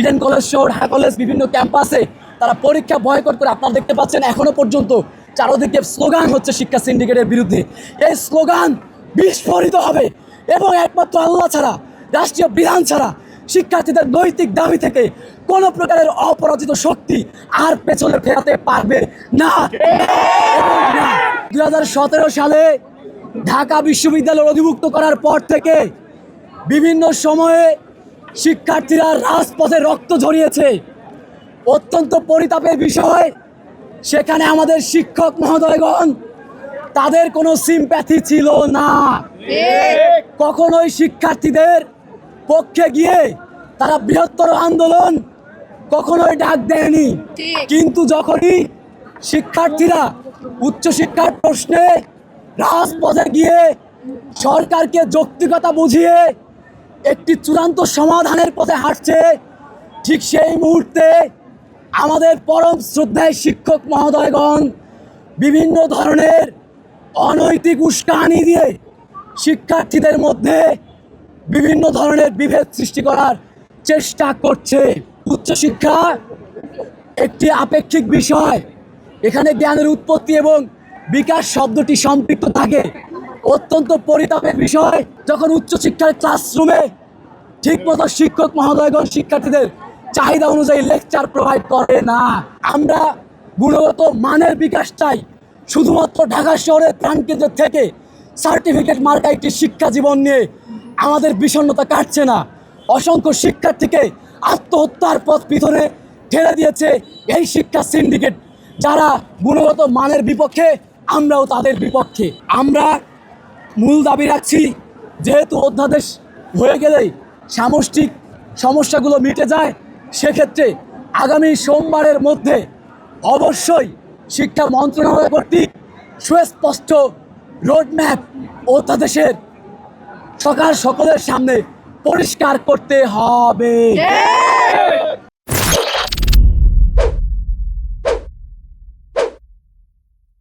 Eden college সহ Dhaka college বিভিন্ন ক্যাম্পাসে তারা পরীক্ষা বয়কট করে আপনারা দেখতে পাচ্ছেন এখনো পর্যন্ত চারদিকে স্লোগান হচ্ছে শিক্ষা সিন্ডিকেটের বিরুদ্ধে। এই স্লোগান বিস্ফোরিত হবে এবং একমাত্র আল্লাহ ছাড়া, রাষ্ট্রীয় বিধান ছাড়া শিক্ষার্থীদের নৈতিক দাবি থেকে কোনো প্রকারের অপরাজিত শক্তি আর পেছনে ফেরাতে পারবে না। 2017 সালে ঢাকা বিশ্ববিদ্যালয় অধিভুক্ত করার পর থেকে বিভিন্ন সময়ে শিক্ষার্থীরা রাজপথে রক্ত ঝরিয়েছে। অত্যন্ত পরিতাপের বিষয়, সেখানে আমাদের শিক্ষক মহোদয়গণ তাদের কোনো সিম্প্যাথি ছিল না। কখনোই শিক্ষার্থীদের পক্ষে গিয়ে তারা বৃহত্তর আন্দোলন কখনোই ডাক দেয়নি। কিন্তু যখনই শিক্ষার্থীরা উচ্চশিক্ষার প্রশ্নে রাজপথে গিয়ে সরকারকে যৌক্তিকতা বুঝিয়ে একটি চূড়ান্ত সমাধানের পথে হাঁটছে, ঠিক সেই মুহূর্তে আমাদের পরম শ্রদ্ধায় শিক্ষক মহোদয়গণ বিভিন্ন ধরনের অনৈতিক উস্কানি দিয়ে শিক্ষার্থীদের মধ্যে বিভিন্ন ধরনের বিভেদ সৃষ্টি করার চেষ্টা করছে। উচ্চশিক্ষা একটি আপেক্ষিক বিষয়, এখানে জ্ঞানের উৎপত্তি এবং বিকাশ শব্দটি সম্পৃক্ত থাকে। অত্যন্ত পরিতাপের বিষয়, যখন উচ্চশিক্ষার ক্লাসরুমে ঠিকমতো শিক্ষক মহোদয়গণ শিক্ষার্থীদের চাহিদা অনুযায়ী লেকচার প্রোভাইড করে না। আমরা গুণগত মানের বিকাশ চাই। শুধুমাত্র ঢাকা শহরের প্রাণকেন্দ্র থেকে সার্টিফিকেট মার্কা একটি শিক্ষা জীবন নিয়ে আমাদের বিষণ্ণতা কাটছে না। অসংখ্য শিক্ষার্থীকে আত্মহত্যার পথ পিছনে ঠেলে দিয়েছে এই শিক্ষা সিন্ডিকেট, যারা গুণগত মানের বিপক্ষে, আমরাও তাদের বিপক্ষে। আমরা মূল দাবি রাখছি, যেহেতু অধ্যাদেশ হয়ে গেলেই সামষ্টিক সমস্যাগুলো মিটে যায়, সেক্ষেত্রে আগামী সোমবারের মধ্যে অবশ্যই শিক্ষা মন্ত্রণালয় কর্তৃক সুস্পষ্ট রোডম্যাপ অধ্যাদেশের সকলের সামনে পরিষ্কার করতে হবে।